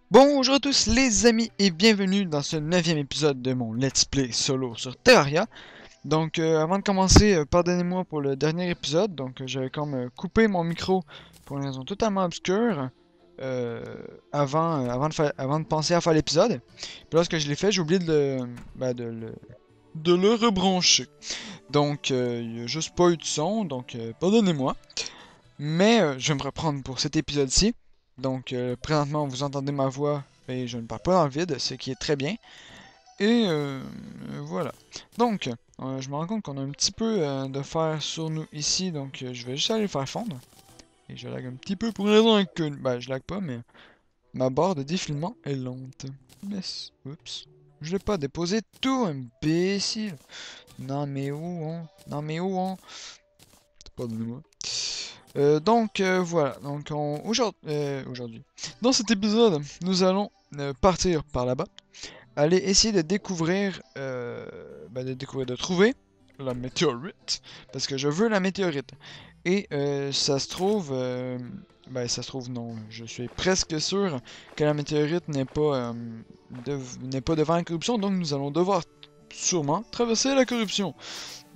Bonjour à tous les amis et bienvenue dans ce 9e épisode de mon Let's Play solo sur Terraria. Donc avant de commencer, pardonnez-moi pour le dernier épisode, donc j'avais comme coupé mon micro pour une raison totalement obscure avant de penser à faire l'épisode. Puis lorsque je l'ai fait, j'ai oublié de le rebrancher. Donc il n'y a juste pas eu de son, donc pardonnez-moi. Mais je vais me reprendre pour cet épisode-ci. Donc présentement vous entendez ma voix et je ne parle pas dans le vide, ce qui est très bien. Et voilà. Donc je me rends compte qu'on a un petit peu de fer sur nous ici, donc je vais juste aller le faire fondre. Et je lag un petit peu pour une raison que... Ben je lag pas, mais ma barre de défilement est lente. Mais... Oups. Je l'ai pas déposé tout, imbécile. Non mais où on? Non mais où on? Pardonnez-moi. Voilà, donc aujourd'hui. Dans cet épisode, nous allons partir par là-bas, aller essayer de découvrir, de trouver la météorite, parce que je veux la météorite. Et ça se trouve, ça se trouve non, je suis presque sûr que la météorite n'est pas devant la corruption, donc nous allons devoir sûrement traverser la corruption.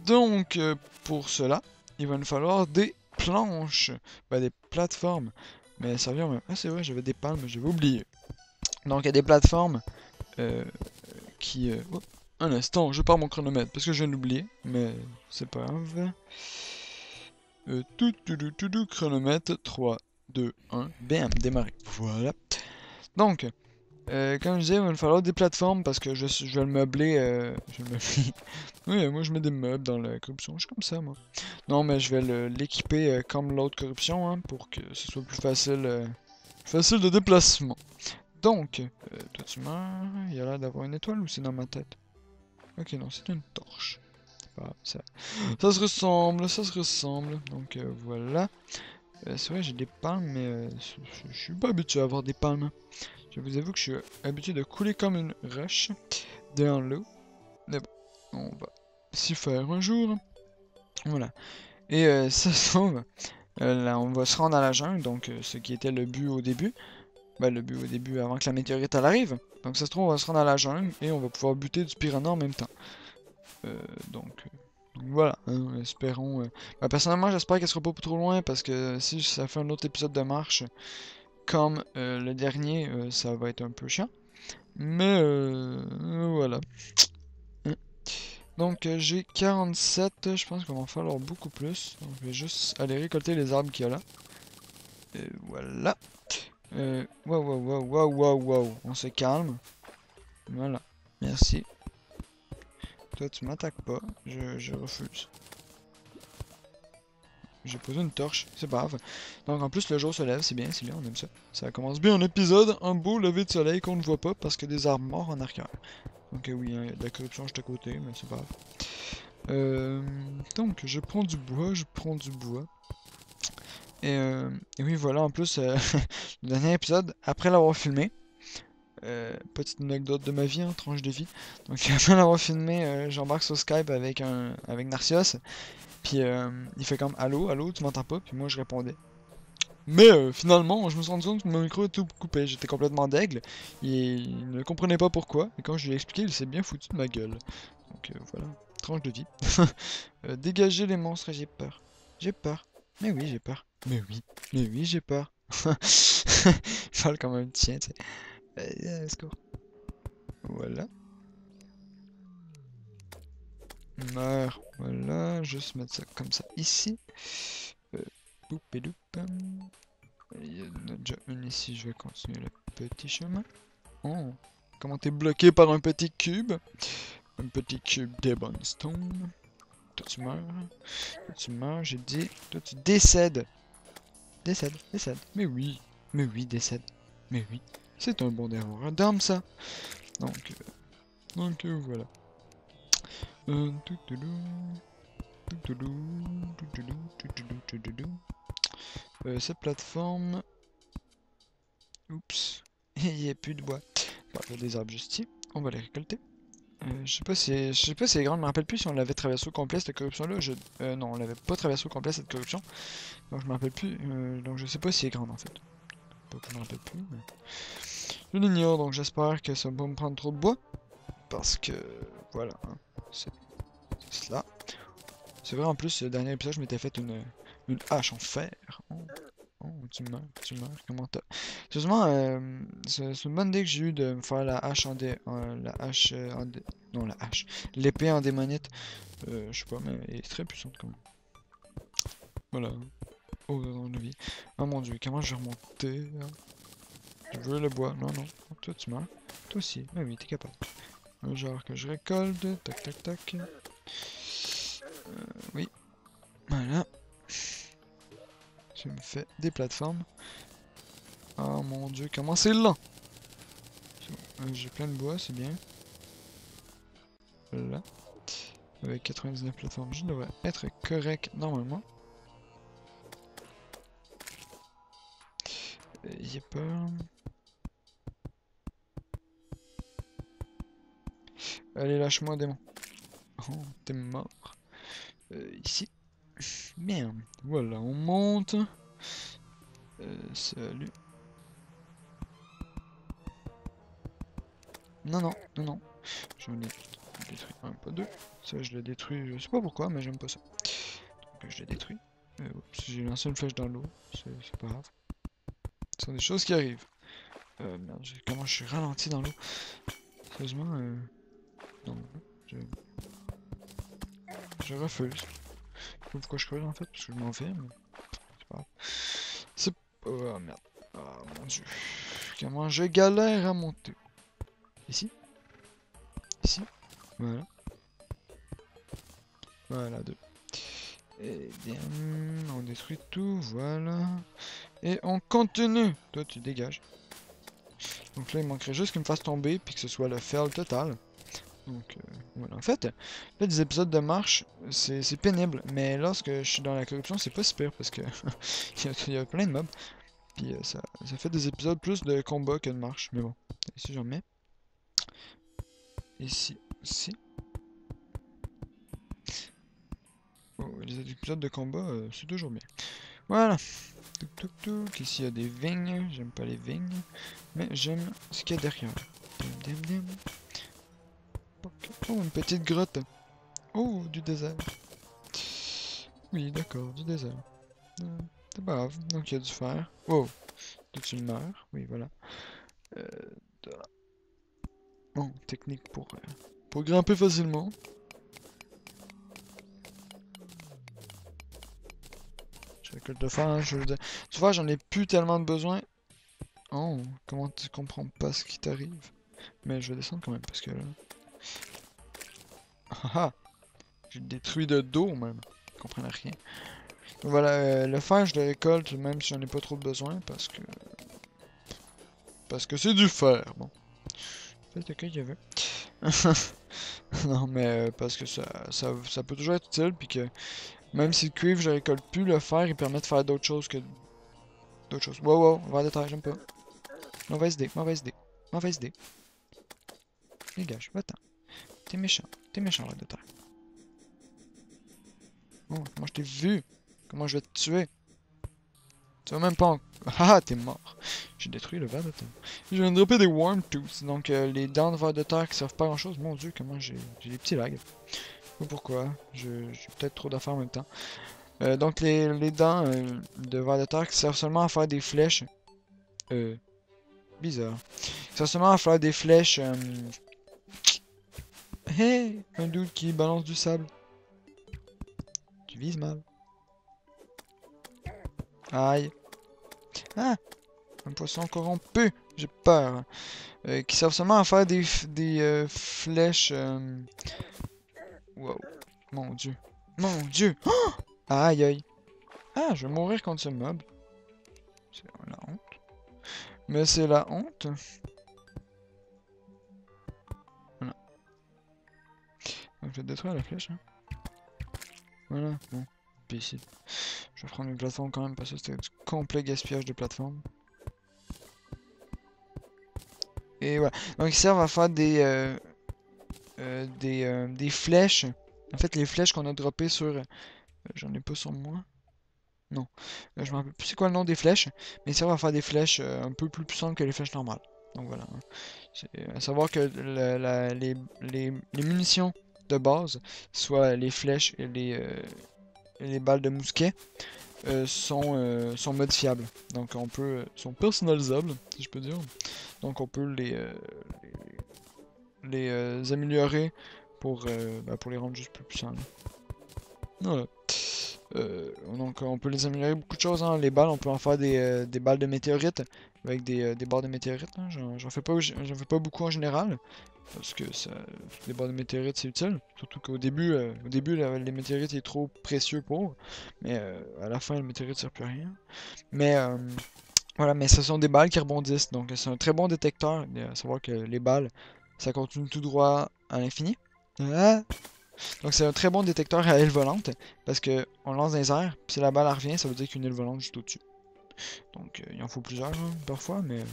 Donc, pour cela, il va nous falloir des planches, des plateformes. Mais ça vient même. Ah, c'est vrai, j'avais des palmes, j'avais oublié. Donc, il y a des plateformes euh, oh, un instant, je pars mon chronomètre parce que je viens d'oublier, mais c'est pas grave. Chronomètre 3, 2, 1, bam, démarrer. Voilà. Donc, comme je disais, il va me falloir des plateformes parce que je vais le meubler. Je vais le meubler. Oui, moi je mets des meubles dans la corruption, je suis comme ça moi. Non, mais je vais l'équiper comme l'autre corruption hein, pour que ce soit plus facile de déplacement. Donc, toi tu meurs, il y a l'air d'avoir une étoile ou c'est dans ma tête? Ok, non, c'est une torche. Ça se ressemble, ça se ressemble. Donc voilà. C'est vrai, j'ai des palmes, mais je suis pas habitué à avoir des palmes. Je vous avoue que je suis habitué de couler comme une roche dans l'eau. Mais bon, on va s'y faire un jour. Voilà. Et ça se trouve, là, on va se rendre à la jungle, donc ce qui était le but au début. Le but au début avant que la météorite elle arrive. Donc ça se trouve, on va se rendre à la jungle et on va pouvoir buter du piranha en même temps. Euh, donc, donc voilà, hein, espérons. Personnellement, j'espère qu'elle sera pas trop loin parce que si ça fait un autre épisode de marche comme le dernier, ça va être un peu chiant. Mais voilà. Hein. Donc j'ai 47, je pense qu'on va en falloir beaucoup plus. Donc je vais juste aller récolter les arbres qu'il y a là. Et voilà. Wow. On se calme. Voilà. Merci. Toi tu m'attaques pas. Je refuse. J'ai posé une torche, c'est pas grave. Donc en plus le jour se lève, c'est bien, on aime ça. Ça commence bien un épisode, un beau lever de soleil qu'on ne voit pas parce que des arbres morts en arrière. Donc oui, hein, il y a de la corruption juste à côté, mais c'est pas grave. Donc je prends du bois, Et oui voilà, en plus, le dernier épisode, après l'avoir filmé, petite anecdote de ma vie, hein, tranche de vie. Donc après l'avoir filmé, j'embarque sur Skype avec Narcios. Puis il fait comme allô, allô, tu m'entends pas? Puis moi je répondais. Mais finalement, je me suis rendu compte que mon micro était tout coupé. J'étais complètement d'aigle. Il ne comprenait pas pourquoi. Et quand je lui ai expliqué, il s'est bien foutu de ma gueule. Donc voilà, tranche de vie. Dégager les monstres, j'ai peur. J'ai peur. Mais oui, j'ai peur. Mais oui, j'ai peur. Il parle comme un tien, tu sais. Secours. Voilà. Meurs. Voilà, juste mettre ça comme ça ici. Boupédoup. Il y en a déjà une ici, je vais continuer le petit chemin. Oh, comment t'es bloqué par un petit cube? Un petit cube d'Ebonstone. Toi tu meurs, j'ai dit. Toi tu décèdes. Décède. Mais oui, décède. Mais oui, c'est un bon dévoreur d'âme ça. Donc, voilà. Toutoulou, toutoulou, toutoulou. Cette plateforme. Oups. Il n'y a plus de bois. Bon, il y a des arbres juste ici. On va les récolter. Je sais pas si elle est grande, je me rappelle plus si on l'avait traversé au complet cette corruption là. Non, on l'avait pas traversé au complet cette corruption. Donc je me rappelle plus. Donc je sais pas si elle est grande en fait. Je me rappelle plus. Mais... Je l'ignore, donc j'espère que ça va pas me prendre trop de bois. Parce que, voilà, hein, c'est cela. C'est vrai, en plus, le dernier épisode, je m'étais fait une hache en fer. Oh, oh, tu meurs, tu meurs. Comment t'as... Sérieusement, c'est une bonne idée que j'ai eu de me faire la hache la hache non, la hache. L'épée en démonite. Je sais pas, mais elle est très puissante quand même. Voilà. Oh, dans la vie. Oh mon dieu, comment je vais remonter là? Je veux le bois. Non, non. Toi, tu meurs. Toi aussi. Ah oui, t'es capable. Genre que je récolte. Tac, tac, tac. Oui. Voilà. Je me fais des plateformes. Oh mon dieu, comment c'est lent! J'ai plein de bois, c'est bien. Voilà. Avec 99 plateformes, je devrais être correct normalement. J'ai peur. Allez, lâche-moi, démon. Oh, t'es mort. Ici. Merde. Voilà, on monte. Salut. Non, non, non, non. J'en ai détruit un, pas deux. Ça, je l'ai détruit, je sais pas pourquoi, mais j'aime pas ça. Donc, je l'ai détruit. Oups, j'ai lancé une flèche dans l'eau. C'est pas grave. Ce sont des choses qui arrivent. Merde, comment je suis ralenti dans l'eau. Sérieusement, non, je refuse. Je sais pas pourquoi je creuse en fait, parce que je m'en fais, mais c'est pas grave. C'est... Oh merde. Oh mon dieu. Comment je galère à monter. Ici. Ici. Voilà. Voilà, deux. Et bien, on détruit tout, voilà. Et on continue. Toi, tu dégages. Donc là, il manquerait juste qu'il me fasse tomber, puis que ce soit le fail total. Donc, voilà. En fait, là, des épisodes de marche, c'est pénible. Mais lorsque je suis dans la corruption, c'est pas super, parce que il y a plein de mobs. Puis ça fait des épisodes plus de combat que de marche. Mais bon, ici j'en mets. Ici, ici. Oh, les épisodes de combat, c'est toujours bien. Voilà. Touc, touc, touc. Ici il y a des vignes. J'aime pas les vignes. Mais j'aime ce qu'il y a derrière. Dim, dim, dim. Oh, une petite grotte. Oh, du désert. Oui, d'accord, du désert. C'est pas grave. Donc il y a du fer. Oh, tu meurs. Oui, voilà. Euh, voilà. Bon, technique pour grimper facilement. Je récolte le fer, hein, je veux dire. Tu vois, j'en ai plus tellement de besoin. Oh, comment tu comprends pas ce qui t'arrive? Mais je vais descendre quand même parce que là. Ah ah! J'ai détruit de dos même. Je comprends rien. Donc voilà, le fer, je le récolte même si j'en ai pas trop besoin parce que. Parce que c'est du fer. Bon. Faites ce qu'il y avait. Non, mais parce que ça peut toujours être utile, puis que même si le cuivre, je récolte plus, le fer, il permet de faire d'autres choses que. D'autres choses. Wow, wow, vers de terre, j'aime pas. Mauvaise idée, mauvaise idée. Mauvaise idée. Dégage, va-t'en. T'es méchant, vers de terre. Oh, comment je t'ai vu? Comment je vais te tuer? Tu vas même pas en... Ah, t'es mort. J'ai détruit le ver de terre. Je viens de dropper des Worm Tooth, donc les dents de ver de terre qui servent pas à grand chose. Mon dieu, comment j'ai des petits lags. Ou pourquoi? J'ai peut-être trop d'affaires en même temps. Donc les dents de ver de terre qui servent seulement à faire des flèches. Bizarre. Qui servent seulement à faire des flèches. Hey! Un dude qui balance du sable. Tu vises mal. Aïe. Ah! Un poisson corrompu. J'ai peur. Qui servent seulement à faire des flèches. Wow. Mon dieu. Mon dieu. Oh! Aïe aïe. Ah, je vais mourir contre ce mob. C'est la honte. Mais c'est la honte. Voilà. Donc je vais détruire la flèche. Hein. Voilà. Bon. Puis ici. Je vais prendre une plateforme quand même parce que c'était du complet gaspillage de plateforme. Et voilà. Donc ils servent à faire des flèches. En fait, les flèches qu'on a droppées sur... j'en ai pas sur moi. Non. Je me rappelle plus c'est quoi le nom des flèches. Mais ils servent à faire des flèches un peu plus puissantes que les flèches normales. Donc voilà. Hein. À savoir que les munitions de base, soit les flèches et les balles de mousquet, sont modifiables. Donc on peut, sont personnalisables, si je peux dire. Donc on peut les améliorer pour les rendre juste plus puissants. Là. Voilà. Donc on peut les améliorer beaucoup de choses. Hein. Les balles, on peut en faire des balles de météorites avec des barres de météorites. Hein. J'en fais pas beaucoup en général. Parce que les barres de météorites c'est utile. Surtout qu'au début, les météorites est trop précieux pour. Mais à la fin, le météorite sert plus à rien. Mais voilà, mais ce sont des balles qui rebondissent. Donc c'est un très bon détecteur. À savoir que les balles, ça continue tout droit à l'infini. Ah! Donc c'est un très bon détecteur à aile volante. Parce que on lance dans les airs. Puis si la balle elle revient, ça veut dire qu'il y a une aile volante juste au-dessus. Donc il en faut plusieurs hein, parfois, mais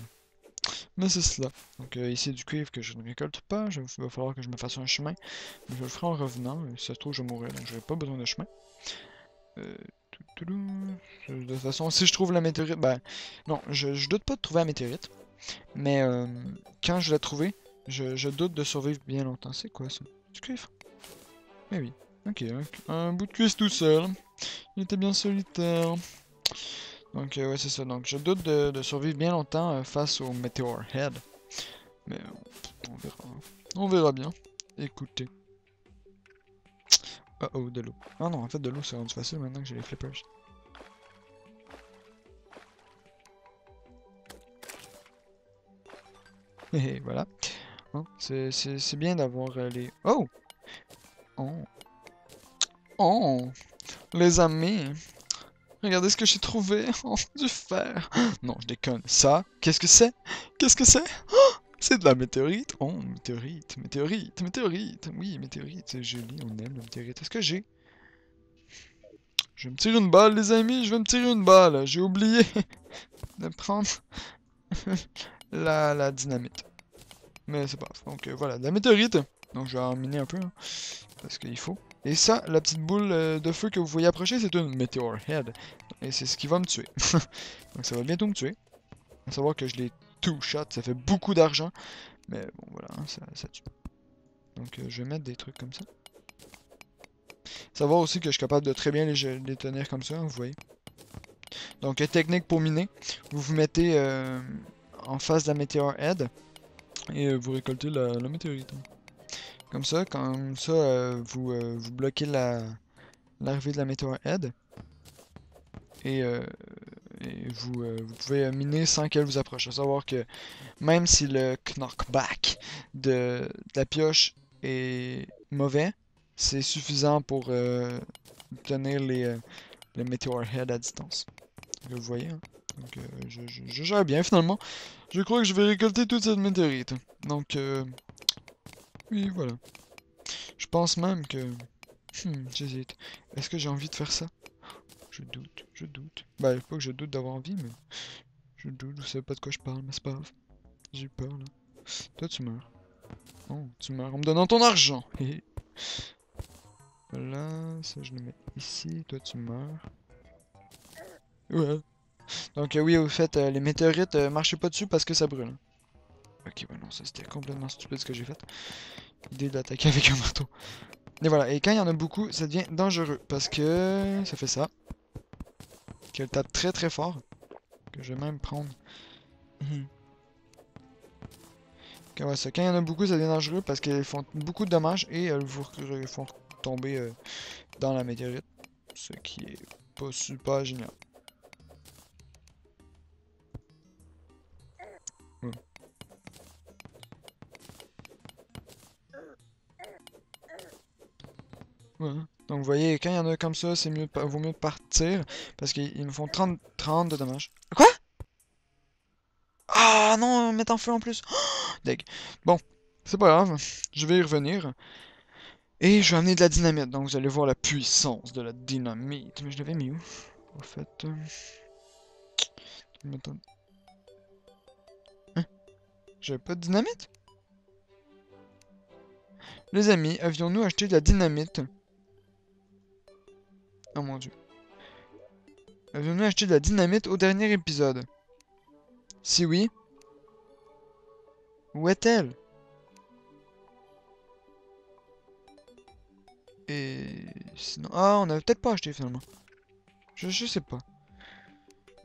c'est cela. Donc ici du cuivre que je ne récolte pas. Il va falloir que je me fasse un chemin. Mais je le ferai en revenant. Si ça se trouve, je vais mourir. Donc j'aurai pas besoin de chemin. Euh, de toute façon, si je trouve la météorite, ben non, je doute pas de trouver la météorite, mais quand je l'ai trouvée, je doute de survivre bien longtemps. C'est quoi ça? Du cuivre? Mais oui. Ok, un bout de cuisse tout seul. Il était bien solitaire. Donc ouais, c'est ça. Donc je doute de survivre bien longtemps face au Meteor Head. Mais on verra. On verra bien. Écoutez. Oh oh, de l'eau. Ah non, en fait de l'eau c'est rendu facile maintenant que j'ai les flippers. Et voilà. Hein, c'est bien d'avoir les... Oh! Oh! Oh! Les amis! Regardez ce que j'ai trouvé! Oh, du fer! Non, je déconne. Ça, qu'est-ce que c'est? Qu'est-ce que c'est? Oh, c'est de la météorite! Oh, météorite, météorite, météorite! Oui, météorite, c'est joli, on aime la météorite. Est-ce que j'ai... Je vais me tirer une balle, les amis! Je vais me tirer une balle! J'ai oublié de prendre la dynamite. Mais c'est pas grave. Donc voilà, de la météorite! Donc je vais en miner un peu, hein, parce qu'il faut. Et ça, la petite boule de feu que vous voyez approcher, c'est une Meteor Head. Et c'est ce qui va me tuer. Donc ça va bientôt me tuer. À savoir que je l'ai two shot, ça fait beaucoup d'argent. Mais bon, voilà, hein, ça tue. Donc je vais mettre des trucs comme ça. Savoir aussi que je suis capable de très bien les tenir comme ça, hein, vous voyez. Donc technique pour miner. Vous vous mettez en face de la Meteor Head. Et vous récoltez la météorite. Comme ça, vous bloquez l'arrivée de la Meteor Head. Et, vous pouvez miner sans qu'elle vous approche. À savoir que même si le knockback de la pioche est mauvais, c'est suffisant pour tenir les Meteor Head à distance. Vous voyez, hein? Donc je gère bien finalement. Je crois que je vais récolter toute cette météorite. Donc oui, voilà. Je pense même que... j'hésite. Est-ce que j'ai envie de faire ça? Je doute, je doute. Bah, pas que je doute d'avoir envie, mais... Je doute, je sais pas de quoi je parle, mais c'est pas grave. J'ai eu peur, là. Toi, tu meurs. Oh, tu meurs en me donnant ton argent. Voilà, ça je le mets ici. Toi, tu meurs. Ouais. Donc, oui, au fait, les météorites, marchez pas dessus parce que ça brûle. Ok, bah non, ça c'était complètement stupide ce que j'ai fait. L'idée d'attaquer avec un marteau. Et voilà, et quand il y en a beaucoup, ça devient dangereux. Parce que ça fait ça. Qu'elle tape très très fort. Que je vais même prendre. Ok, ouais, ça, quand il y en a beaucoup, ça devient dangereux parce qu'elles font beaucoup de dommages et elles vous font tomber dans la météorite. Ce qui est pas super génial. Ouais. Ouais. Donc vous voyez, quand il y en a comme ça, c'est mieux, vaut mieux de partir parce qu'ils me font 30 de dommages. Quoi? Ah non, mettre en feu en plus. Deg. Bon, c'est pas grave, je vais y revenir. Et je vais amener de la dynamite, donc vous allez voir la puissance de la dynamite. Mais je l'avais mis où? En fait... Hein? J'avais pas de dynamite? Les amis, avions-nous acheté de la dynamite? Oh mon dieu. Avions-nous acheté de la dynamite au dernier épisode? Si oui, Où est-elle? Et sinon... Ah, on avait peut-être pas acheté finalement. Je sais pas.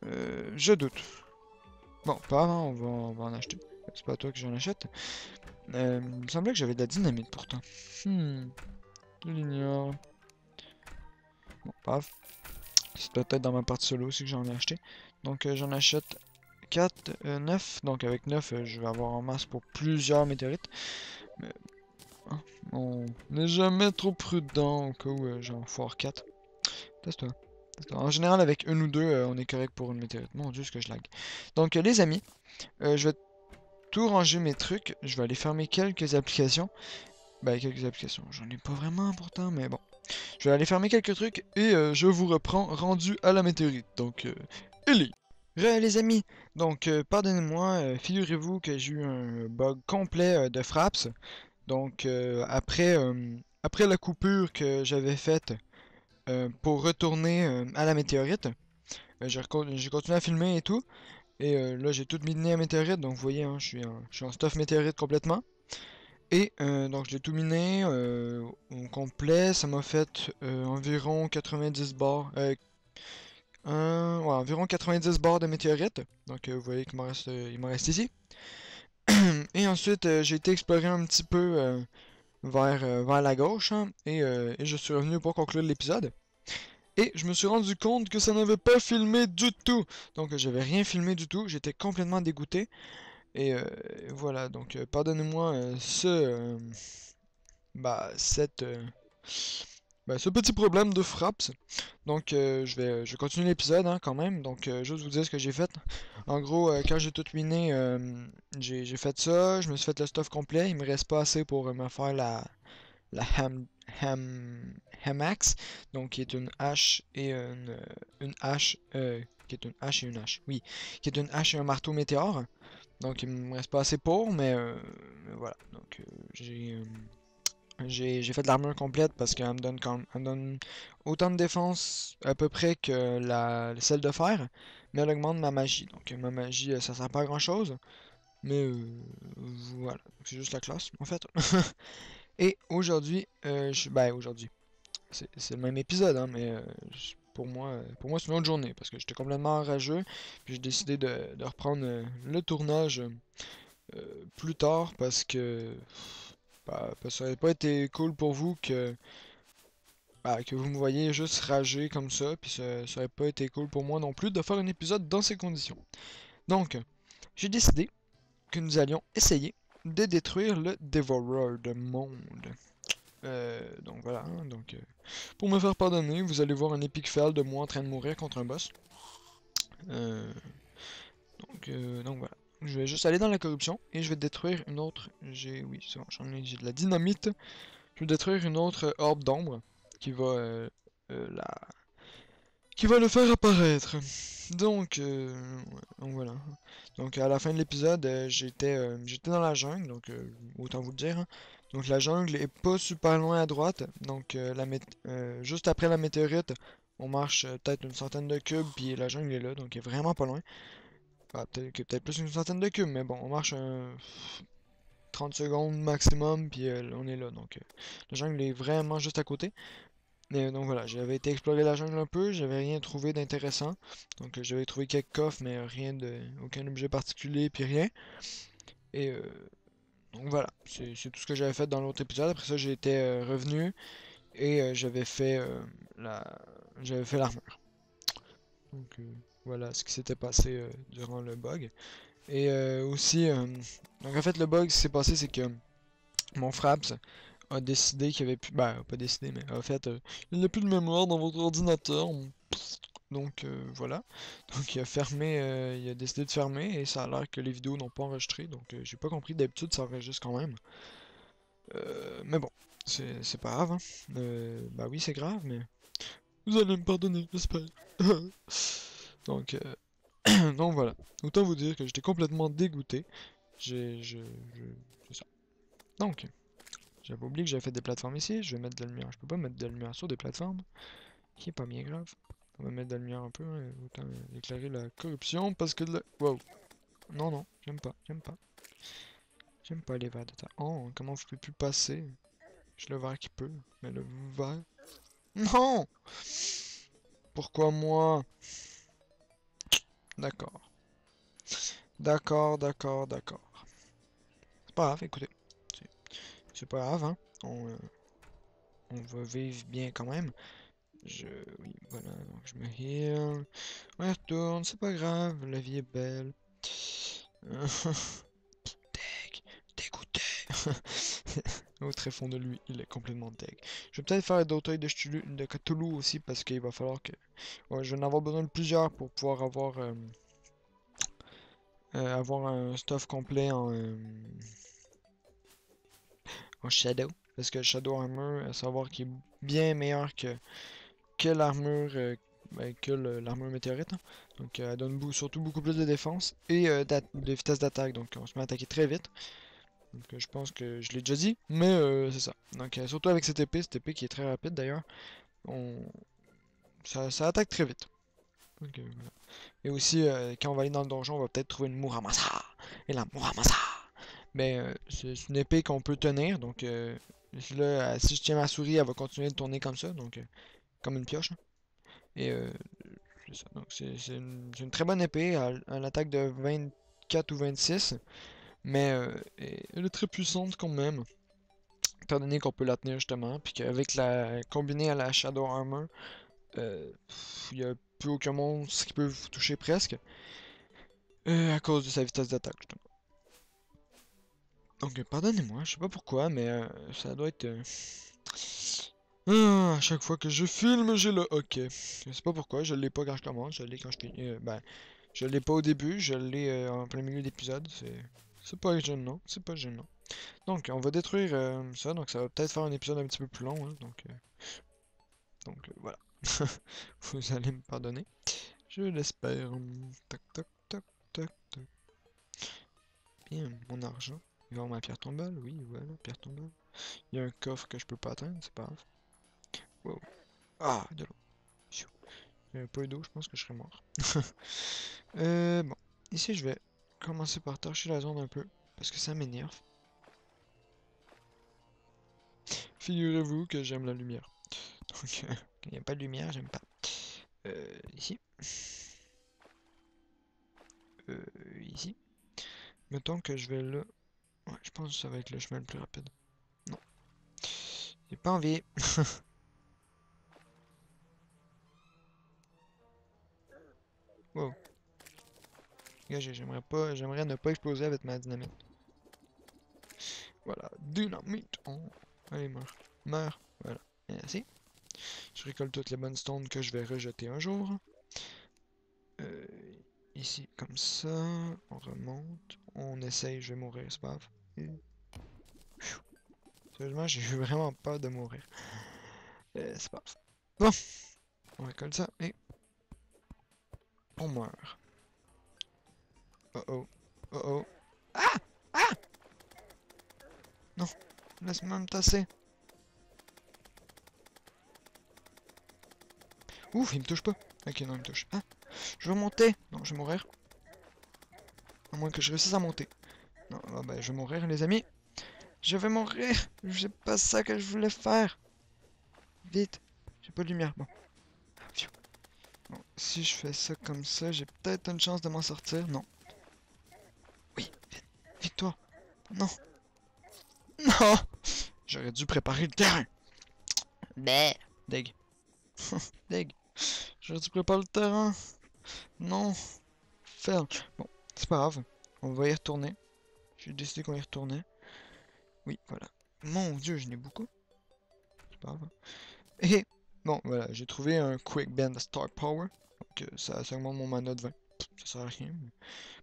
Je doute. Bon, pas avant, on va en acheter. C'est pas à toi que j'en achète. Il me semblait que j'avais de la dynamite pourtant. Je l'ignore. Bon, paf. C'est peut-être dans ma partie solo aussi que j'en ai acheté. Donc j'en achète 4, 9. Donc avec 9, je vais avoir en masse pour plusieurs météorites. Mais hein, on n'est jamais trop prudent au cas où j'en foire 4. Teste-toi. En général, avec une ou deux, on est correct pour une météorite. Mon dieu, ce que je lag. Donc les amis, je vais tout ranger mes trucs. Je vais aller fermer quelques applications. Bah, quelques applications. J'en ai pas vraiment pourtant, mais bon. Je vais aller fermer quelques trucs et je vous reprends rendu à la météorite. Donc, Ellie. Les amis, donc pardonnez-moi, figurez-vous que j'ai eu un bug complet de Fraps. Donc après la coupure que j'avais faite pour retourner à la météorite, j'ai continué à filmer et tout. Et là j'ai tout miné à météorite, donc vous voyez, hein, je suis en stuff météorite complètement. Et donc je l'ai tout miné au complet, ça m'a fait environ 90 barres, ouais, environ 90 barres de météorites. Donc vous voyez qu'il m'en reste ici. Et ensuite j'ai été explorer un petit peu vers la gauche, hein, et je suis revenu pour conclure l'épisode. Et je me suis rendu compte que ça n'avait pas filmé du tout. Donc j'avais rien filmé du tout, j'étais complètement dégoûté. Et voilà, donc pardonnez-moi ce petit problème de frappe. Donc je vais continuer l'épisode hein, quand même. Donc juste vous dire ce que j'ai fait. En gros, quand j'ai tout miné, j'ai fait ça. Je me suis fait le stuff complet. Il me reste pas assez pour me faire la hamax. Donc qui est une hache et une hache. Qui est une hache et une hache. Oui. Qui est une hache et un marteau météore. Donc il me reste pas assez pour, mais voilà. Donc j'ai fait de l'armure complète parce qu'elle elle me donne autant de défense à peu près que celle de fer, mais elle augmente ma magie. Donc ma magie, ça sert pas à grand chose, mais voilà. C'est juste la classe en fait. Et aujourd'hui, aujourd'hui, c'est le même épisode, hein, mais pour moi c'est une autre journée parce que j'étais complètement enrageux, puis j'ai décidé de reprendre le tournage plus tard parce que ça aurait pas été cool pour vous que vous me voyez juste rager comme ça, puis ça aurait pas été cool pour moi non plus de faire un épisode dans ces conditions. Donc, j'ai décidé que nous allions essayer de détruire le dévoreur de monde. Donc voilà, hein, donc pour me faire pardonner, vous allez voir un epic fail de moi en train de mourir contre un boss. Euh, donc voilà. Je vais juste aller dans la corruption et je vais détruire une autre. Oui, c'est bon, j'ai de la dynamite. Je vais détruire une autre orbe d'ombre qui va la qui va le faire apparaître. Donc, ouais, donc voilà. Donc à la fin de l'épisode, j'étais dans la jungle, donc autant vous le dire, hein. Donc la jungle est pas super loin à droite, donc juste après la météorite, on marche peut-être une centaine de cubes, puis la jungle est là, donc elle est vraiment pas loin. Ah, peut-être plus une centaine de cubes, mais bon, on marche 30 secondes maximum, puis on est là. Donc la jungle est vraiment juste à côté. Donc voilà, j'avais été explorer la jungle un peu, j'avais rien trouvé d'intéressant. Donc j'avais trouvé quelques coffres, mais aucun objet particulier, puis rien. Et donc voilà, c'est tout ce que j'avais fait dans l'autre épisode. Après ça, j'ai été revenu et la, j'avais fait l'armure. Donc voilà ce qui s'était passé durant le bug. Et aussi, donc en fait le bug, ce qui s'est passé, c'est que mon Fraps a décidé qu'il y avait plus, pas décidé, mais en fait, il n'y a plus de mémoire dans votre ordinateur. Donc voilà. Donc il a décidé de fermer et ça a l'air que les vidéos n'ont pas enregistré. Donc j'ai pas compris, d'habitude ça enregistre quand même. Mais bon, c'est pas grave, hein. Bah oui, c'est grave, mais vous allez me pardonner, j'espère. Donc, donc voilà. Autant vous dire que j'étais complètement dégoûté. C'est ça. Donc, j'avais oublié que j'avais fait des plateformes ici. Je vais mettre de la lumière. Je peux pas mettre de la lumière sur des plateformes. Qui est pas bien grave. On va mettre de la lumière un peu. Hein, autant éclairer la corruption parce que Wow. Non, non, j'aime pas. J'aime pas les vers de terre. Oh, comment vous pouvez plus passer? J'ai le vert qui peut, mais le vert... Non! Pourquoi moi? D'accord. D'accord, d'accord, d'accord. C'est pas grave, écoutez. C'est c'est pas grave, hein. On va vivre bien quand même. Oui, voilà, donc je me heal. On y retourne, c'est pas grave, la vie est belle. Deg, dégoûté. Au très fond de lui, il est complètement deg. Je vais peut-être faire d'autres œils de Cthulhu aussi parce qu'il va falloir que... Ouais, je vais en avoir besoin de plusieurs pour pouvoir avoir un stuff complet en Shadow. Parce que Shadow Armor, à savoir qu'il est bien meilleur que l'armure l'armure météorite, hein. Donc elle donne surtout beaucoup plus de défense et de vitesse d'attaque. Donc on se met à attaquer très vite. Donc je pense que je l'ai déjà dit, mais c'est ça. Donc surtout avec cette épée qui est très rapide d'ailleurs, on... ça attaque très vite. Donc, voilà. Et aussi quand on va aller dans le donjon, on va peut-être trouver une Muramasa. Et la Muramasa, mais c'est une épée qu'on peut tenir. Donc là, si je tiens ma souris, elle va continuer de tourner comme ça, donc comme une pioche, hein. Et c'est ça. Donc c'est une très bonne épée, à l'attaque de 24 ou 26, mais elle est très puissante quand même, étant donné qu'on peut la tenir justement, puis qu'avec la combinée à la Shadow Armor, il n'y a plus aucun monstre qui peut vous toucher presque, à cause de sa vitesse d'attaque justement. Donc pardonnez-moi, je sais pas pourquoi, mais ça doit être... à chaque fois que je filme, j'ai le OK. Je sais pas pourquoi, je l'ai pas quand je commence, je l'ai quand je finis. Ben, je l'ai pas au début, je l'ai en plein milieu d'épisode. C'est pas gênant, c'est pas gênant. Donc, on va détruire ça, donc ça va peut-être faire un épisode un petit peu plus long, hein, donc voilà. Vous allez me pardonner. Je l'espère. Tac, tac, tac, tac, tac. Bien, mon argent. Il va avoir ma pierre tombale, oui, voilà, pierre tombale. Il y a un coffre que je peux pas atteindre, c'est pas grave. Wow. Ah, de l'eau. Pfiou. J'avais pas eu d'eau, je pense que je serais mort. Bon. Ici, je vais commencer par torcher la zone un peu, parce que ça m'énerve. Figurez-vous que j'aime la lumière. Donc, quand il n'y a pas de lumière, j'aime pas. Ici. Ici. Mettons que je vais là. Ouais, je pense que ça va être le chemin le plus rapide. Non. J'ai pas envie. Wow. Regardez, j'aimerais ne pas exploser avec ma dynamite. Voilà, dynamite. Oh. Allez, meurs. Meurs. Voilà. Merci. Je récolte toutes les bonnes stones que je vais rejeter un jour. Euh, Ici, comme ça. On remonte. On essaye, je vais mourir, c'est pas grave. Et... Sérieusement, j'ai eu vraiment peur de mourir. C'est pas grave. Bon, on récolte ça et on meurt. Oh oh. Oh oh. Ah! Ah! Non, laisse-moi me tasser. Ouf, il me touche pas. Ok, non, il me touche. Ah, je veux monter. Non, je vais mourir. À moins que je réussisse à monter. Non, ah bah, je vais mourir, les amis. Je vais mourir. C'est pas ça que je voulais faire. Vite. J'ai pas de lumière. Bon. Pfiou. Bon, si je fais ça comme ça, j'ai peut-être une chance de m'en sortir. Non. Oui, vite. Vite, toi. Non. Non. J'aurais dû préparer le terrain. Mais. Deg. Deg. J'aurais dû préparer le terrain. Non. Ferme. Bon, c'est pas grave. On va y retourner. J'ai décidé qu'on y retournait. Oui, voilà. Mon dieu, je n'ai beaucoup. C'est pas grave. Et bon, voilà, j'ai trouvé un Quick Bend Star Power. Donc ça augmente mon mana de 20. Ça sert à rien.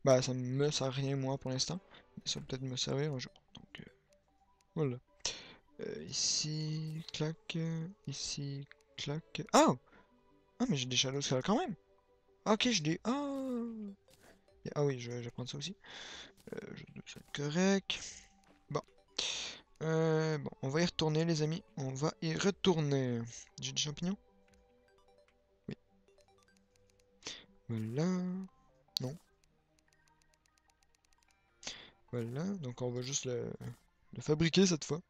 Bah, ça me sert à rien moi pour l'instant. Mais ça va peut-être me servir un jour. Donc voilà. Ici, clac. Ici, clac. Ah! Ah, mais j'ai des Shadow Scale quand même. Ah, ok, je l'ai. Ah! Ah oui, je vais prendre ça aussi. Ça va être correct. Bon. Bon, on va y retourner, les amis. On va y retourner. J'ai des champignons? Oui. Voilà. Non. Voilà, donc on va juste le fabriquer cette fois.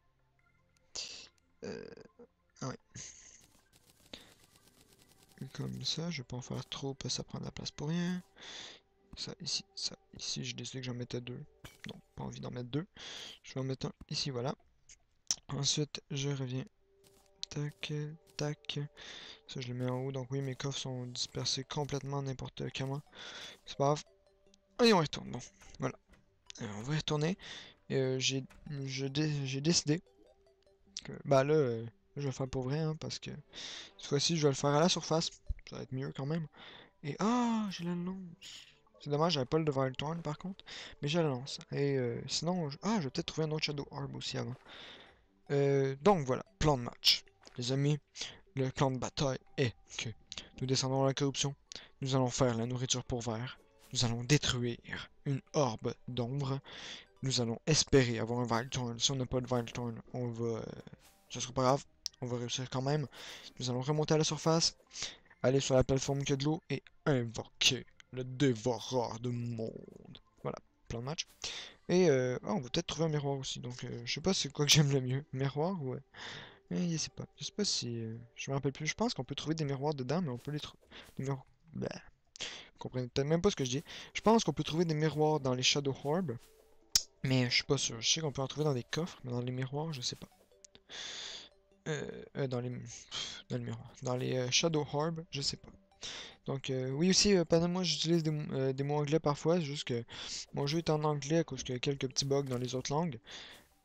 Ouais. Comme ça, je vais pas en faire trop parce que ça prend de la place pour rien. Ça ici, j'ai décidé que j'en mettais deux. Donc, pas envie d'en mettre deux. Je vais en mettre un ici, voilà. Ensuite, je reviens. Tac, tac. Ça, je le mets en haut. Donc, oui, mes coffres sont dispersés complètement n'importe comment. C'est pas grave. Et on retourne. Bon, voilà. On va y retourner. J'ai décidé que, bah là, je vais le faire pour vrai, hein, parce que cette fois-ci, je vais le faire à la surface. Ça va être mieux quand même. Et ah, j'ai la lance. C'est dommage, j'avais pas le Wild Thorn par contre. Mais j'ai la lance. Et sinon, ah, je vais peut-être trouver un autre Shadow Orb aussi avant. Donc voilà, plan de match. Les amis, le plan de bataille est que nous descendons la corruption. Nous allons faire la nourriture pour vers. Nous allons détruire une orbe d'ombre. Nous allons espérer avoir un Wild Thorn. Si on n'a pas de Wild Thorn, on va... ce sera pas grave. On va réussir quand même. Nous allons remonter à la surface. Aller sur la plateforme qui a de l'eau et invoquer le dévoreur de monde. Voilà, plan de match. Et on va peut-être trouver un miroir aussi. Donc je sais pas c'est quoi que j'aime le mieux. Miroir ou... je sais pas. Je sais pas si... je me rappelle plus. Je pense qu'on peut trouver des miroirs dedans, mais on peut les trouver... Des miroirs... Bah, vous comprenez peut-être même pas ce que je dis. Je pense qu'on peut trouver des miroirs dans les Shadow Orb. Mais je suis pas sûr. Je sais qu'on peut en trouver dans des coffres, mais dans les miroirs, je sais pas. Dans les... dans les miroirs. Dans les Shadow Orb, je sais pas. Donc, oui aussi, pendant moi, j'utilise des mots anglais parfois, c'est juste que mon jeu est en anglais à cause qu'il y a quelques petits bugs dans les autres langues.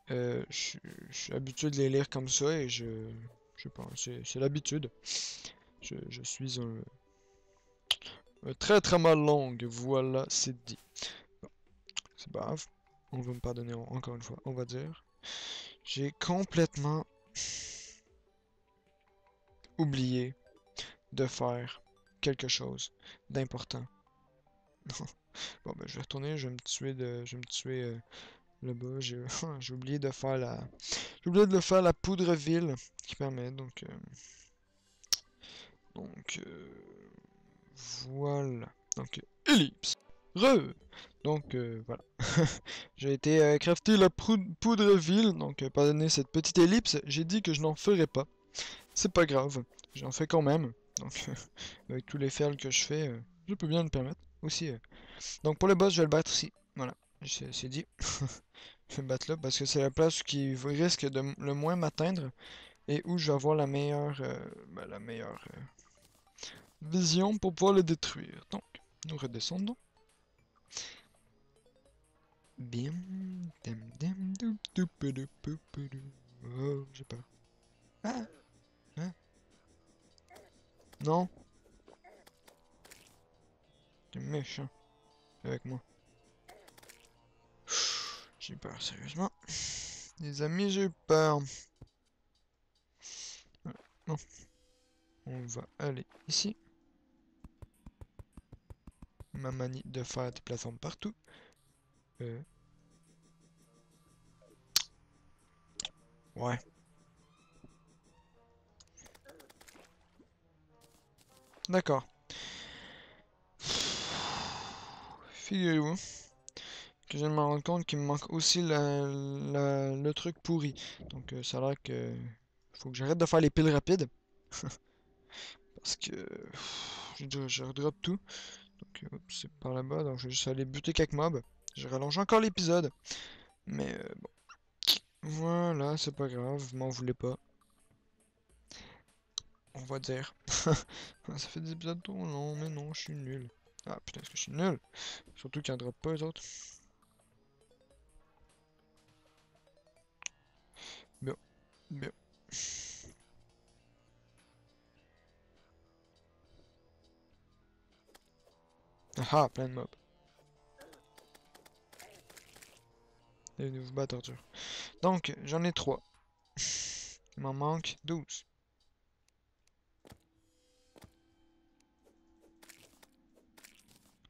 Je suis habitué de les lire comme ça et je sais pas, c'est l'habitude. Je suis un très très mal langue, voilà, c'est dit. Bon, c'est pas grave, on va me pardonner encore une fois, on va dire. J'ai complètement oublié de faire quelque chose d'important. Bon, ben, je vais retourner, je vais me tuer je vais me tuer là-bas. J'ai j'ai oublié de faire j'ai oublié de faire la poudre ville qui permet, donc, voilà. Donc, ellipse. Re! Donc, voilà. J'ai été crafter la poudre ville, donc, pardonnez cette petite ellipse, j'ai dit que je n'en ferais pas. C'est pas grave, j'en fais quand même. Donc, avec tous les fails que je fais, je peux bien me permettre. Aussi, donc pour le boss, je vais le battre ici. Voilà, c'est dit. Je vais me battre là parce que c'est la place qui risque de le moins m'atteindre et où je vais avoir la meilleure vision pour pouvoir le détruire. Donc, nous redescendons. Bim, dim, dim, doup, doup, doup, doup, doup. Oh, j'ai peur. Ah, hein? Non, t'es méchant avec moi. J'ai peur, sérieusement. Les amis, j'ai eu peur. Voilà. Bon, on va aller ici. Ma manie de faire des plateformes partout. Ouais. D'accord. Figurez-vous que je viens de me rendre compte qu'il me manque aussi le truc pourri. Donc ça a l'air que faut que j'arrête de faire les piles rapides. Parce que je redrop tout. Donc c'est par là-bas. Donc je vais juste aller buter quelques mobs. Je rallonge encore l'épisode. Mais bon. Voilà, c'est pas grave, vous m'en voulez pas. On va dire. Ça fait des épisodes trop longs, mais non, je suis nul. Ah putain, est-ce que je suis nul? Surtout qu'ils en drop pas, eux autres. Bien, bien. Ah, ah, plein de mobs. Des nouveaux bats torture. Donc, j'en ai 3. Il m'en manque 12.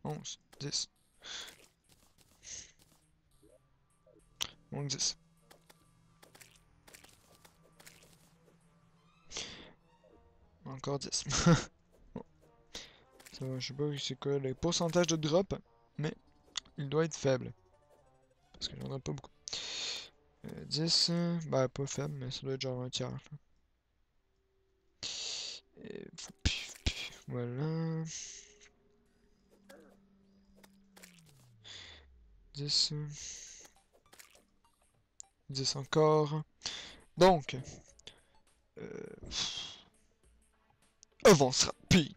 11, 10. Il manque 10. Encore 10. Bon, ça va, je sais pas c'est quoi le pourcentage de drop, mais il doit être faible. Parce que j'en ai pas beaucoup. 10, bah pas faible, mais ça doit être genre un tiers. Là. Voilà. 10. 10 encore. Donc, avance rapide.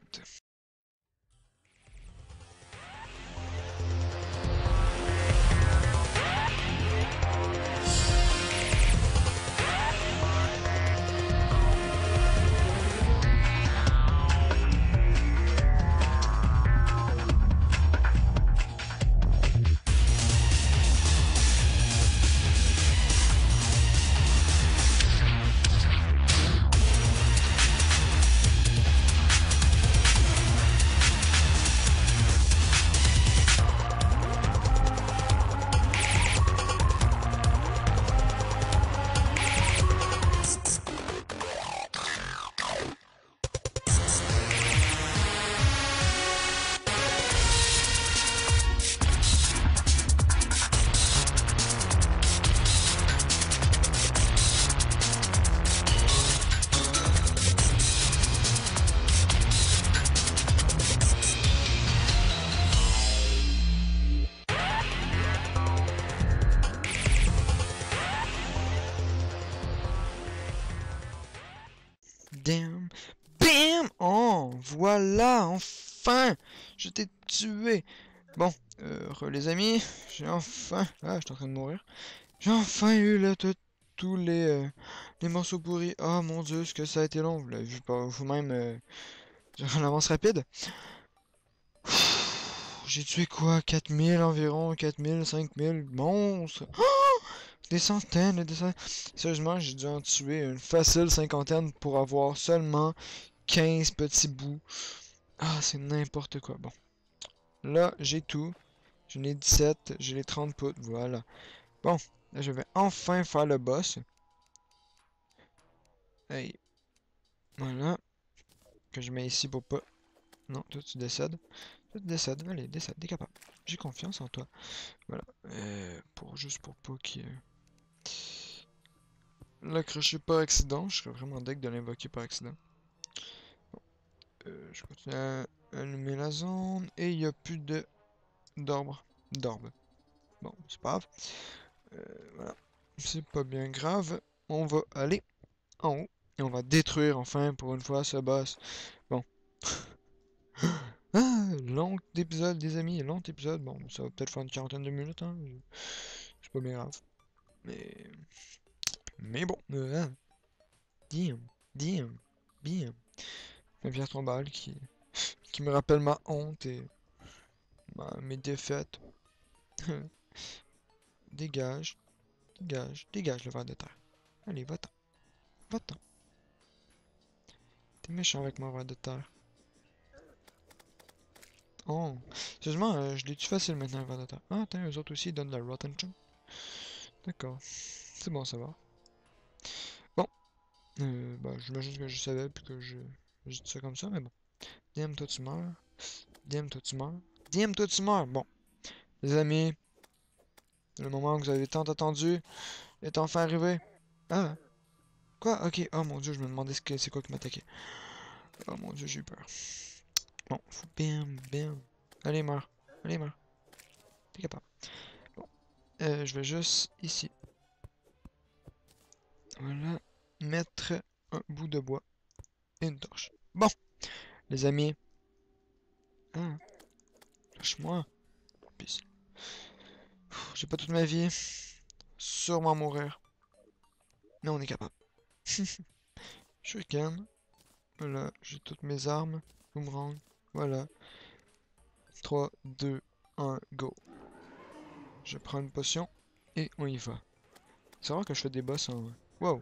Damn. Bam! Oh, voilà, enfin! Je t'ai tué! Bon, les amis, j'ai enfin... Ah, je suis en train de mourir. J'ai enfin eu tous les morceaux pourris. Oh mon dieu, ce que ça a été long. Vous l'avez vu par vous-même, en avance rapide. J'ai tué quoi? 4000 environ? 4000, 5000 monstres? Des centaines et des centaines. Sérieusement, j'ai dû en tuer une facile cinquantaine pour avoir seulement 15 petits bouts. Ah, c'est n'importe quoi. Bon. Là, j'ai tout. J'en ai 17. J'ai les 30 poutres. Voilà. Bon. Là, je vais enfin faire le boss. Hey. Voilà. Que je mets ici pour pas... Non, toi, tu décèdes. Toi, tu décèdes. Allez, décède. T'es capable. J'ai confiance en toi. Voilà. Juste pour pas qu'il... L'accrocher par accident. Je serais vraiment deg de l'invoquer par accident. Je continue à allumer la zone. Et il n'y a plus de d'orbe. Bon, c'est pas grave. Voilà. C'est pas bien grave. On va aller en haut. Et on va détruire enfin pour une fois ce boss. Bon. Ah, long épisode, des amis. Long épisode. Bon, ça va peut-être faire une quarantaine de minutes. Hein. C'est pas bien grave. Mais bon. Damn. Damn. Bam. Ma pierre tombale qui me rappelle ma honte et mes défaites. Dégage. Dégage. Dégage le ver de terre. Allez, va-t'en. Va-t'en. T'es méchant avec mon ver de terre. Oh. Sérieusement, je l'ai-tu facile maintenant, le ver de terre. Ah, attends, eux autres aussi, ils donnent la Rotten Chunk. D'accord. C'est bon, ça va. Bon. Bah, j'imagine que je savais, puis que j'ai dit ça comme ça, mais bon. DM, toi, tu meurs. DM, toi, tu meurs. DM, toi, tu meurs. Bon. Les amis, le moment que vous avez tant attendu est enfin arrivé. Ah. Quoi? Ok. Oh mon dieu, je me demandais c'est quoi qui m'attaquait. Oh mon dieu, j'ai eu peur. Bon, bam, bam. Allez, meurs. Allez, meurs. T'es capable. Bon. Je vais juste ici. Voilà. Mettre un bout de bois et une torche. Bon, les amis. Ah, lâche-moi. Puis, j'ai pas toute ma vie. Sûrement mourir. Mais on est capable. Shuriken. Voilà, j'ai toutes mes armes. Boomerang. Voilà. 3, 2, 1, go. Je prends une potion et on y va. C'est rare que je fais des boss en... Wow.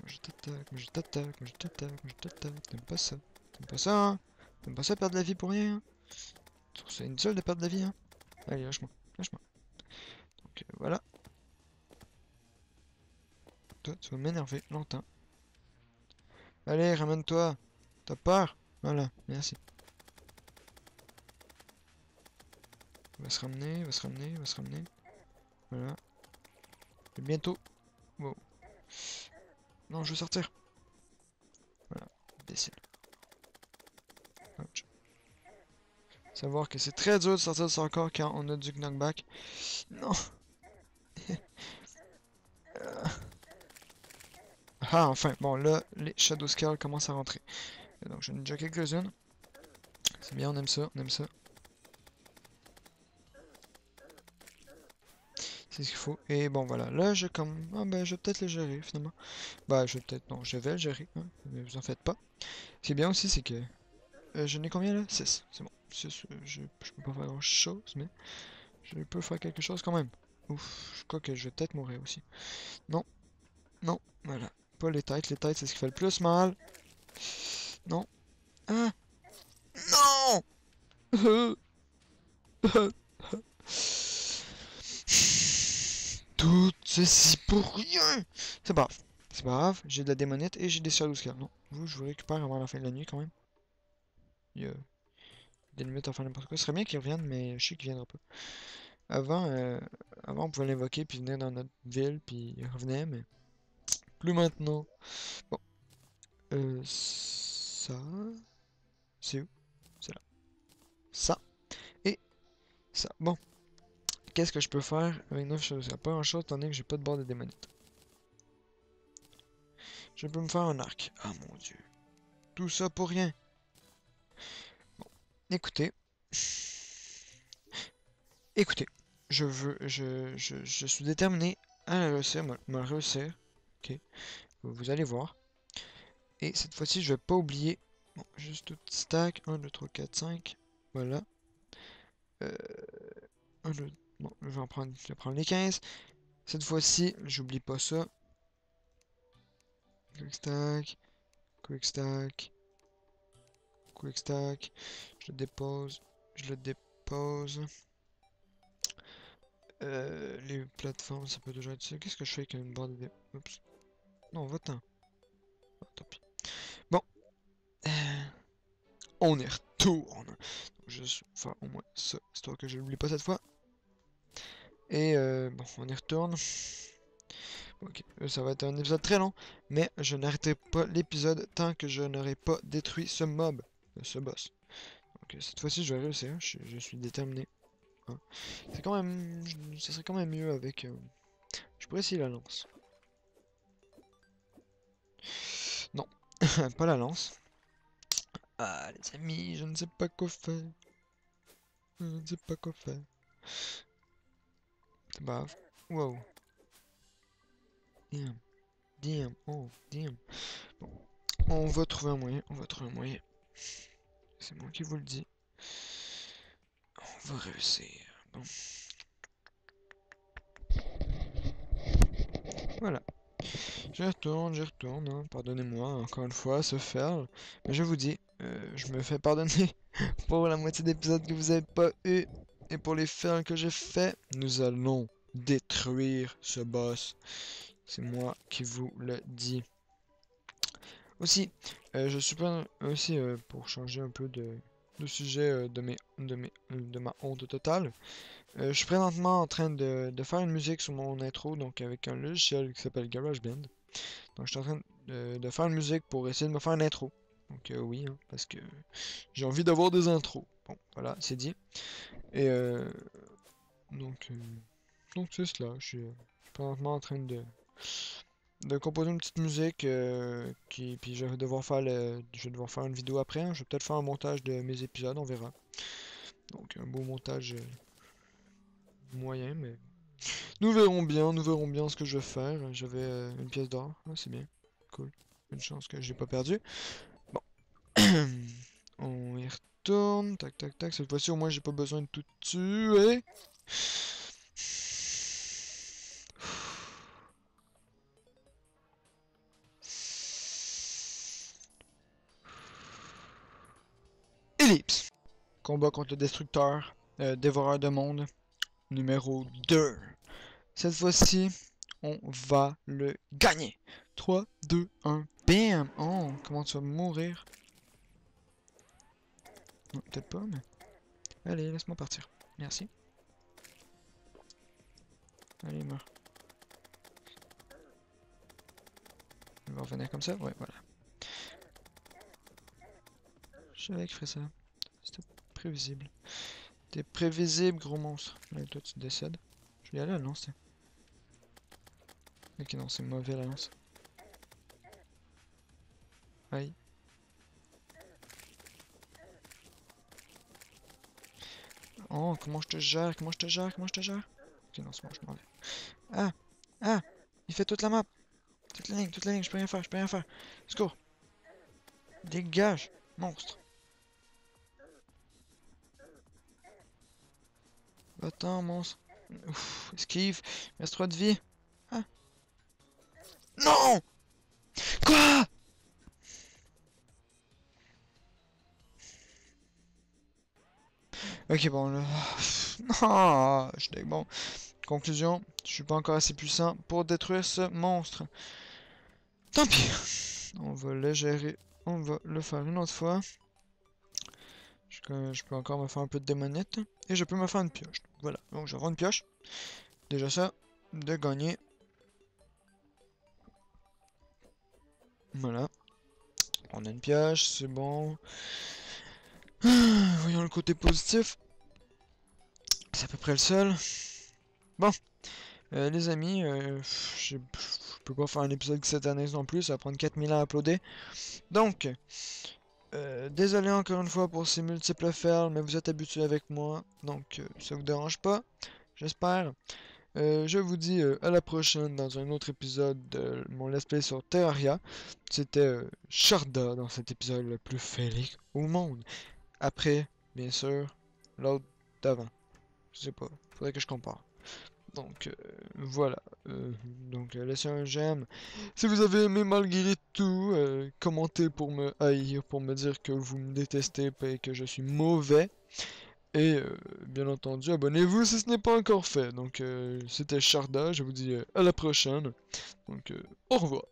Je t'attaque, je t'attaque, je t'attaque, je t'attaque. T'aimes pas ça. T'aimes pas ça, hein? T'aimes pas ça perdre la vie pour rien, hein? Tu trouves ça inutile de perdre la vie, hein? Allez, lâche-moi, lâche-moi. Donc voilà. Toi, tu vas m'énerver longtemps. Allez, ramène-toi. T'as peur? Voilà, merci. Il va se ramener, il va se ramener, il va se ramener. Voilà. Et bientôt. Wow. Non, je veux sortir. Voilà. Imbécile. Ouch. Savoir que c'est très dur de sortir de son corps quand on a du knockback. Non. Ah, enfin. Bon, là, les Shadow Skulls commencent à rentrer. Donc, j'en ai déjà quelques-unes. C'est bien, on aime ça, on aime ça. C'est ce qu'il faut. Et bon, voilà. Là, je comme... Ah, ben, je vais peut-être le gérer, finalement. Bah, je vais peut-être... Non, je vais le gérer, hein. Ne vous en faites pas. Ce qui est bien aussi, c'est que... je n'ai combien, là? 6. C'est bon. 6, je peux pas faire grand-chose, mais... Je peux faire quelque chose quand même. Ouf, je crois que je vais peut-être mourir aussi. Non, non, voilà. Pas les têtes c'est ce qui fait le plus mal. Non. Ah, non! Tout ceci pour rien! C'est pas grave. C'est pas grave, j'ai de la démonite et j'ai des Shadow Skulls. Non, je vous récupère avant la fin de la nuit quand même. Il y a des limites à faire n'importe quoi. Ce serait bien qu'ils reviennent, mais je sais qu'ils viendront pas. Avant, avant on pouvait l'invoquer puis venir dans notre ville puis il revenait, mais plus maintenant. Bon, ça... C'est où? C'est là. Ça et ça. Bon, qu'est-ce que je peux faire avec 9 choses? Pas grand-chose, étant donné que j'ai pas de bord de démonite. Je peux me faire un arc. Ah mon dieu. Tout ça pour rien. Bon, écoutez. Écoutez. Je suis déterminé à le réussir, me réussir. Ok. Vous allez voir. Et cette fois-ci, je vais pas oublier. Bon, juste tout petit stack. 1, 2, 3, 4, 5. Voilà. 1, 2. Bon, je vais prendre les 15. Cette fois-ci, j'oublie pas ça. Quick stack. Quick stack. Quick stack. Je le dépose. Je le dépose. Les plateformes, ça peut déjà être ça. Qu'est-ce que je fais avec une barre de... Oups. Non, va-t'en. Ah, tant pis. Bon. On y retourne. Donc, je vais faire au moins ça, histoire que je l'oublie pas cette fois. Et bon, on y retourne. Ok, ça va être un épisode très long, mais je n'arrêterai pas l'épisode tant que je n'aurai pas détruit ce mob, ce boss. Donc cette fois-ci, je vais réussir, je suis déterminé. Hein. C'est quand même, ce serait quand même mieux avec... je pourrais essayer la lance. Non, pas la lance. Ah, les amis, je ne sais pas quoi faire. Je ne sais pas quoi faire. C'est pas grave. Wow. Damn. Damn. Oh, damn. Bon. On va trouver un moyen. On va trouver un moyen. C'est moi qui vous le dis. On va réussir. Bon. Voilà. J'y retourne, hein. Pardonnez-moi encore une fois, ce fail. Mais je vous dis, je me fais pardonner pour la moitié d'épisodes que vous avez pas eu. Et pour les fails que j'ai fait, nous allons détruire ce boss. C'est moi qui vous le dis. Aussi, je suis pas aussi pour changer un peu de sujet de ma honte totale. Je suis présentement en train de faire une musique sur mon intro, donc avec un logiciel qui s'appelle GarageBand. Donc je suis en train de faire une musique pour essayer de me faire une intro. Donc oui, hein, parce que j'ai envie d'avoir des intros. Bon, voilà, c'est dit. Et donc, euh, donc c'est cela. Je suis présentement en train de composer une petite musique puis je vais devoir faire une vidéo après. Hein. Je vais peut-être faire un montage de mes épisodes, on verra. Donc un beau montage moyen, mais nous verrons bien ce que je vais faire. J'avais une pièce d'or, ah, c'est bien, cool. Une chance que j'ai pas perdu. Bon, on y retourne, tac tac tac. Cette fois-ci au moins j'ai pas besoin de tout tuer. Ellipse. Combat contre le destructeur, dévoreur de monde, numéro 2. Cette fois-ci, on va le gagner. 3, 2, 1, bam! Oh, comment tu vas mourir? Non, peut-être pas, mais... Allez, laisse-moi partir. Merci. Allez, meurs. Il va revenir comme ça? Ouais, voilà. Je savais qu'il ferait ça. C'était prévisible. T'es prévisible, gros monstre. Là, toi, tu décèdes. Je vais y aller à la lance. Ok, non, c'est mauvais la lance. Aïe. Oh, comment je te gère? Comment je te gère? Comment je te gère? Ok, non, c'est bon, je m'en vais. Ah! Ah! Il fait toute la map! Toute la ligne, je peux rien faire, je peux rien faire. Secours! Dégage! Monstre! Va-t'en, monstre! Ouf, esquive! Il reste 3 de vie! Ah! Non! Quoi? Ok, bon, là... Non! Je suis bon. Conclusion, je suis pas encore assez puissant pour détruire ce monstre. Tant pis! On va le gérer. On va le faire une autre fois. Je peux encore me faire un peu de démonite. Et je peux me faire une pioche. Donc, voilà, donc je vais avoir une pioche. Déjà ça, de gagner. Voilà. On a une pioche, c'est bon. Voyons le côté positif. C'est à peu près le seul. Bon, les amis, je peux pas faire un épisode cette année non plus, ça va prendre 4000 ans à uploader. Donc, désolé encore une fois pour ces multiples fails, mais vous êtes habitués avec moi, donc ça vous dérange pas, j'espère. Je vous dis à la prochaine dans un autre épisode de mon let's play sur Terraria. C'était Sharda dans cet épisode le plus féerique au monde. Après, bien sûr, l'autre d'avant. Je sais pas, faudrait que je compare. Donc voilà. Donc laissez un j'aime. Si vous avez aimé malgré tout, commentez pour me haïr, pour me dire que vous me détestez et que je suis mauvais. Et bien entendu, abonnez-vous si ce n'est pas encore fait. Donc c'était Sharda, je vous dis à la prochaine. Donc au revoir.